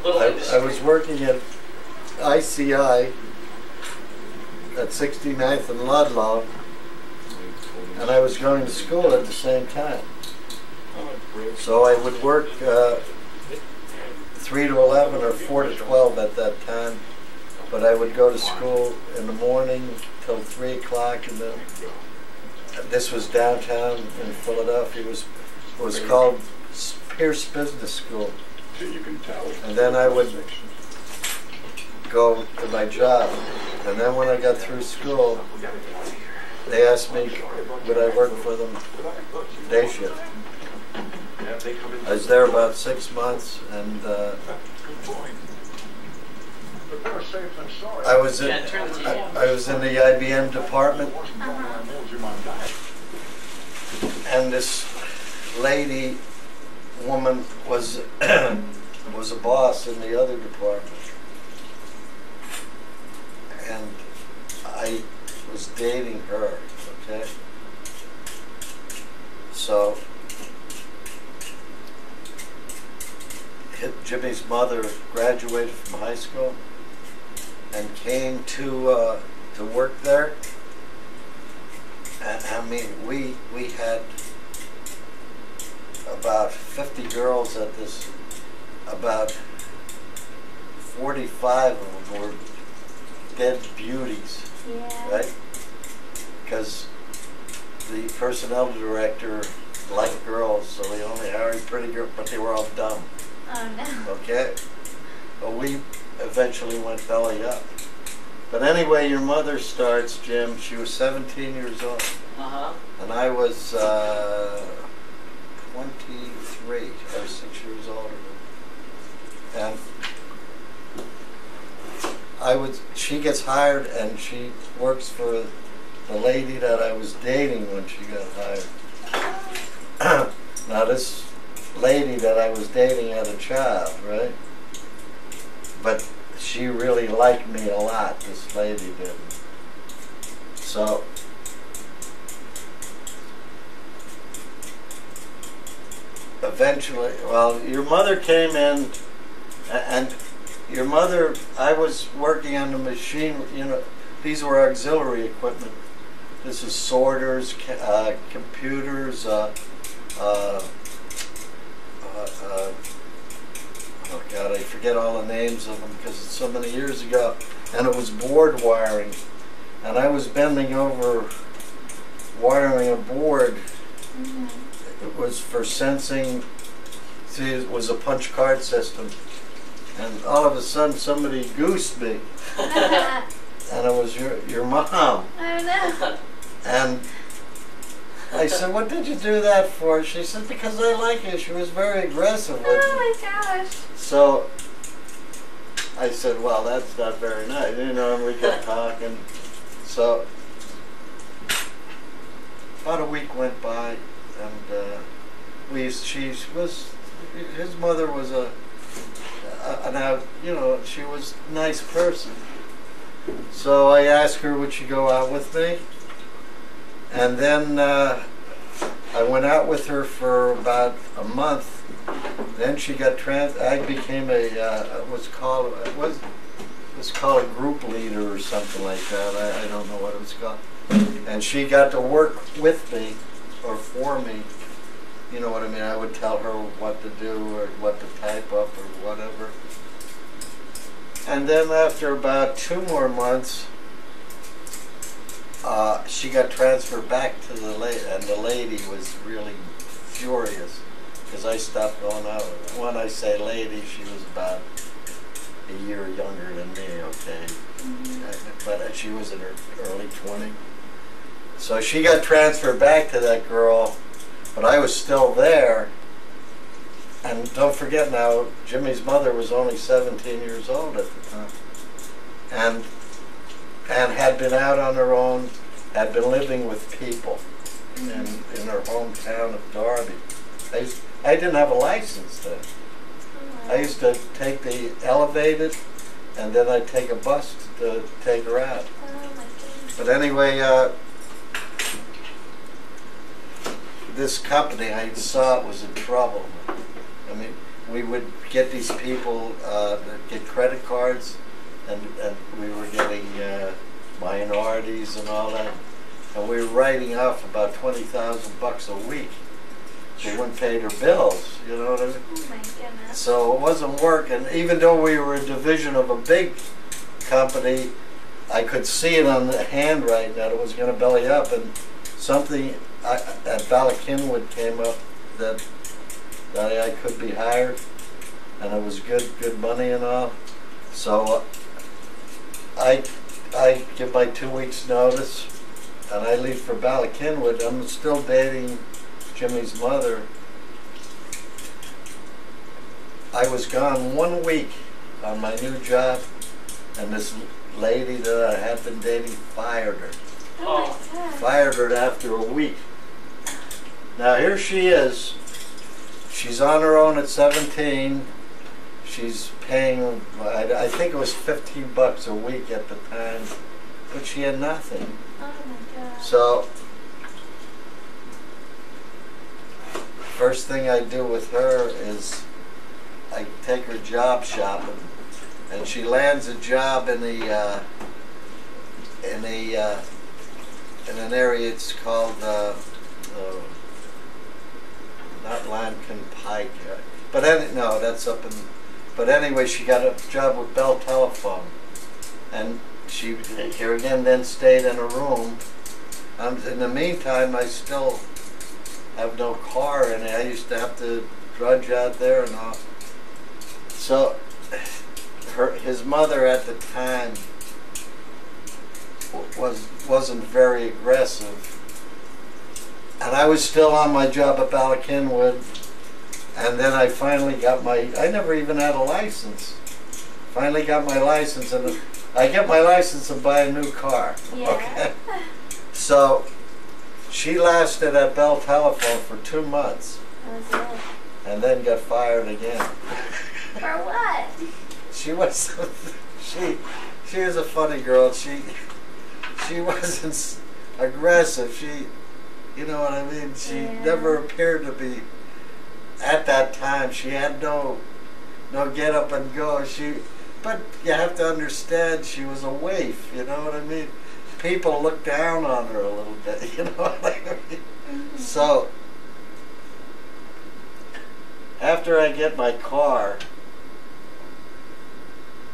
I was working at ICI at 69th and Ludlow, and I was going to school at the same time. So I would work 3 to 11 or 4 to 12 at that time, but I would go to school in the morning till 3 o'clock, and then this was downtown in Philadelphia. It was called Pierce Business School. And then I would go to my job. And then when I got through school, they asked me, would I work for them day shift? I was there about 6 months, and I was in the IBM department, and this woman was was a boss in the other department, and I was dating her. Okay, so Jimmy's mother graduated from high school and came to work there. And I mean, we had about 50 girls at this. About 45 of them were dead beauties, right? Because the personnel director liked girls, so they only hired pretty girls, but they were all dumb. Oh no. Okay? But we eventually went belly up. But anyway, your mother starts, Jim. She was 17 years old. And I was 23. I was 6 years older. And she gets hired, and she works for the lady that I was dating when she got hired. Now this lady that I was dating had a child, right? But she really liked me a lot, this lady did. So eventually, well, your mother came in, and your mother, I was working on the machine, you know, these were auxiliary equipment. This is sorters, computers, oh God, I forget all the names of them because it's so many years ago. And it was board wiring. And I was bending over wiring a board. It was for sensing, see, it was a punch card system. And all of a sudden somebody goosed me. And it was your mom. Oh no. And I said, what did you do that for? She said, because I like you. She was very aggressive with me. Oh my gosh. So I said, well, that's not very nice. You know, and we kept talking. So about a week went by, and his mother was you know, she was a nice person. So I asked her, would she go out with me? And then I went out with her for about a month. Then she got I became it was called a group leader or something like that. I don't know what it was called. And she got to work with me or for me. You know what I mean? I would tell her what to do or what to type up or whatever. And then after about 2 more months, she got transferred back to the lady, and the lady was really furious because I stopped going out with her. When I say lady, she was about a year younger than me, okay? But she was in her early 20s. So she got transferred back to that girl, but I was still there. And don't forget now, Jimmy's mother was only 17 years old at the time. And had been out on her own, had been living with people in her hometown of Darby. I didn't have a license then. I used to take the elevated, and then I'd take a bus to take her out. But anyway, this company, I saw it was in trouble. I mean, we would get these people get credit cards, and we were getting minorities and all that, and we were writing off about $20,000 a week. She wouldn't pay their bills, you know what I mean? Oh my goodness. So it wasn't working. Even though we were a division of a big company, I could see it on the handwriting that it was going to belly up, and something at Ballackinwood came up that I could be hired, and it was good money and all. So I give my 2 weeks notice, and I leave for Ballackinwood. I'm still dating Jimmy's mother. I was gone 1 week on my new job, and this lady that I had been dating fired her. Oh my God. Fired her after a week. Now here she is. She's on her own at 17. She's paying, I think it was $15 a week at the time, but she had nothing. Oh my God. So first thing I do with her is I take her job shopping, and she lands a job in an area. It's called not Lankin Pike, but no, that's up in. But anyway, she got a job with Bell Telephone, and she here again then stayed in a room. In the meantime, I still have no car, and I used to have to drudge out there and all. So his mother at the time wasn't very aggressive, and I was still on my job at Ballackinwood, and then I finally got I never even had a license. Finally got my license, and I get my license and buy a new car. Yeah. Okay. So she lasted at Bell Telephone for 2 months, That was it. and then got fired again. For what? She was she was a funny girl. She wasn't aggressive. You know what I mean. She never appeared to be. At that time, she had no get up and go. But you have to understand, she was a waif. You know what I mean. People looked down on her a little bit. You know what I mean. Mm-hmm. So after I get my car.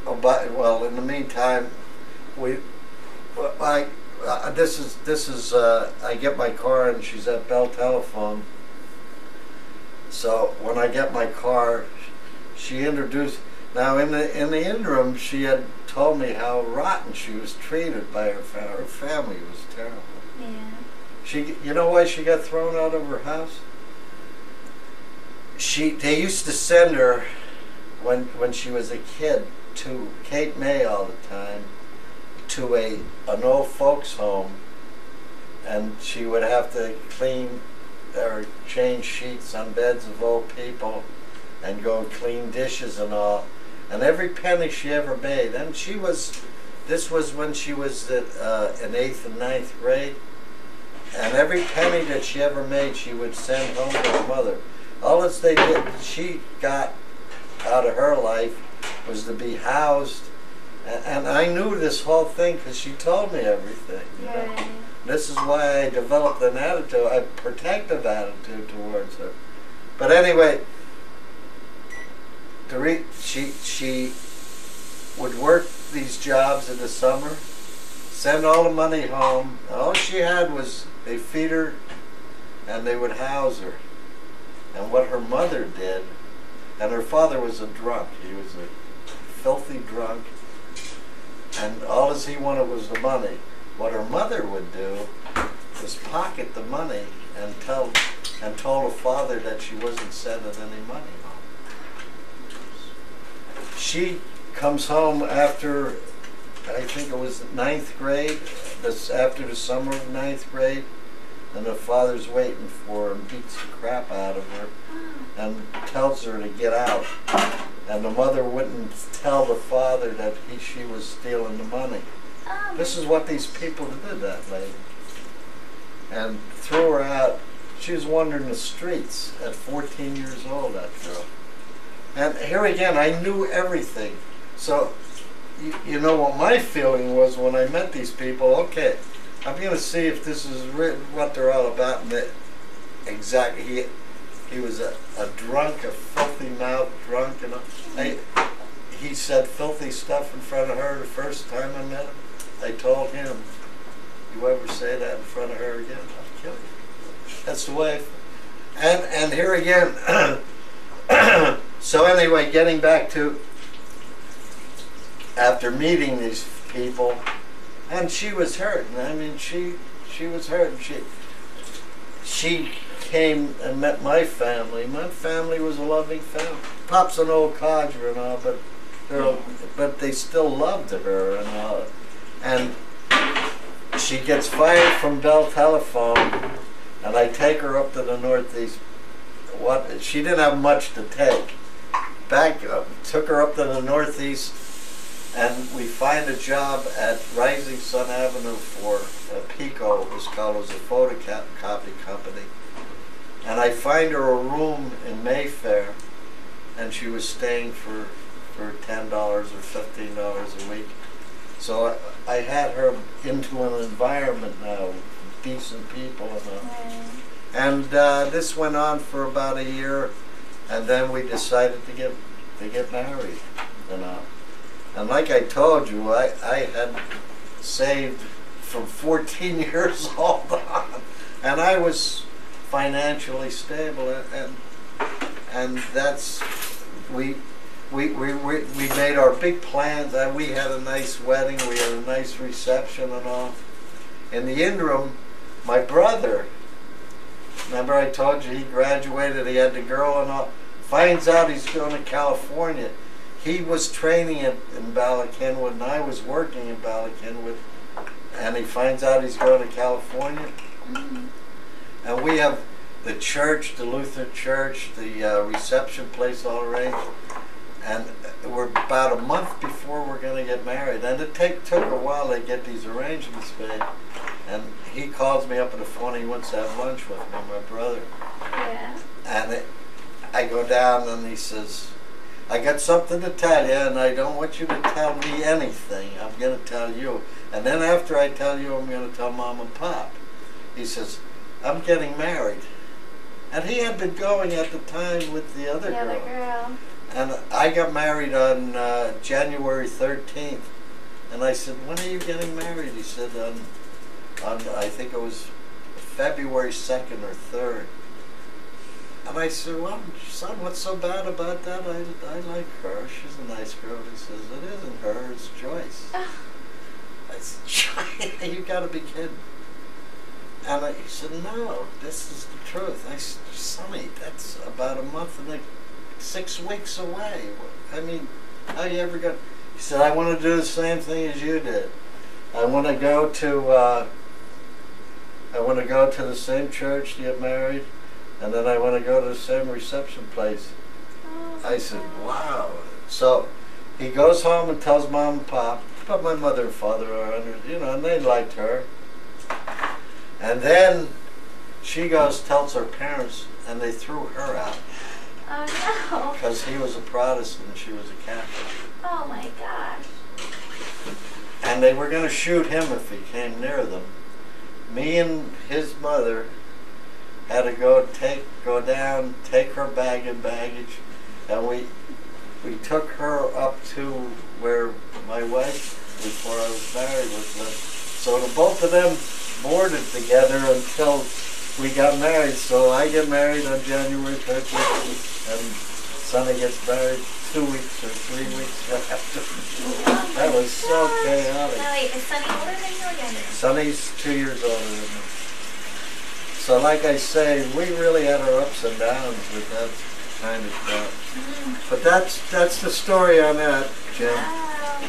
Well, in the meantime, I get my car, and she's at Bell Telephone. So when I get my car, she introduced. Now in the interim, she had told me how rotten she was treated by her family. Her family was terrible. Yeah. You know why she got thrown out of her house? They used to send her when she was a kid to Cape May all the time, to an old folks home, and she would have to clean or change sheets on beds of old people and go clean dishes and all. And every penny she ever made, and this was when she was in 8th and 9th grade, and every penny that she ever made she would send home to her mother. All that she got out of her life was to be housed, and I knew this whole thing because she told me everything. You know? Right. This is why I developed an attitude, a protective attitude towards her. But anyway, she would work these jobs in the summer, send all the money home. All she had was they feed her, and they would house her. And what her mother did, and her father was a drunk. He was a filthy drunk, and all he wanted was the money. What her mother would do was pocket the money and told her father that she wasn't sending any money home. She comes home after, I think it was 9th grade, after the summer of 9th grade, and the father's waiting for her and beats the crap out of her and tells her to get out. And the mother wouldn't tell the father that she was stealing the money. This is what these people did, that lady. And threw her out. She was wandering the streets at 14 years old, that girl. And here again, I knew everything. So, you know what my feeling was when I met these people? Okay, I'm going to see if this is what they're all about. And exactly, he was a drunk, a filthy mouth drunk. And he said filthy stuff in front of her the first time I met him. I told him, you ever say that in front of her again, I'll kill you. That's the way. And here again, so anyway, getting back to after meeting these people, and she was hurting. I mean, she was hurting. She came and met my family. My family was a loving family. Pop's an old codger and all, but they still loved her and all. And she gets fired from Bell Telephone, and I take her up to the Northeast. She didn't have much to take. Took her up to the Northeast, and we find a job at Rising Sun Avenue for Pico. It was called. It was a photocopy company. And I find her a room in Mayfair, and she was staying for $10 or $15 a week. So I had her into an environment now, decent people and all. And this went on for about a year, and then we decided to get married. And like I told you, I had saved from 14 years old on, and I was financially stable, and that's we made our big plans. We had a nice wedding, we had a nice reception and all. In the interim, my brother, remember I told you he graduated, he had the girl and all, finds out he's going to California. He was training in Ballackinwood, and I was working in Ballackinwood, and he finds out he's going to California. Mm-hmm. And we have the church, the Lutheran church, the reception place all arranged. And we're about a month before we're going to get married. And it took a while to get these arrangements made. And he calls me up on the phone. He wants to have lunch with me, my brother. Yeah. And I go down and he says, I got something to tell you, and I don't want you to tell me anything. I'm going to tell you. And then after I tell you, I'm going to tell Mom and Pop. He says, I'm getting married. And he had been going at the time with the other girl. And I got married on January 13th. And I said, when are you getting married? He said, on I think it was February 2nd or 3rd. And I said, well, son, what's so bad about that? I like her. She's a nice girl. He says, it isn't her, it's Joyce. I said, Joyce, you got to be kidding. And he said, no, this is the truth. I said, Sonny, that's about a month and 6 weeks away. I mean, how you ever going? He said, I want to do the same thing as you did. I want to go to the same church to get married, and then I want to go to the same reception place. Oh, I said, wow. So he goes home and tells Mom and Pop, but my mother and father are under, and they liked her. And then she tells her parents, and they threw her out. Oh no. Because he was a Protestant and she was a Catholic. Oh my gosh. And they were going to shoot him if he came near them. Me and his mother had to go down, take her bag and baggage, and we took her up to where my wife, before I was married, was living. So the both of them boarded together until we got married. So I get married on January 13th, and Sonny gets married 2 weeks or 3 weeks after. Oh that was so chaotic. Now wait, is Sonny older than you or younger? Sonny's 2 years older than me. So like I say, we really had our ups and downs with that kind of stuff. But that's the story on that, Jim. Wow.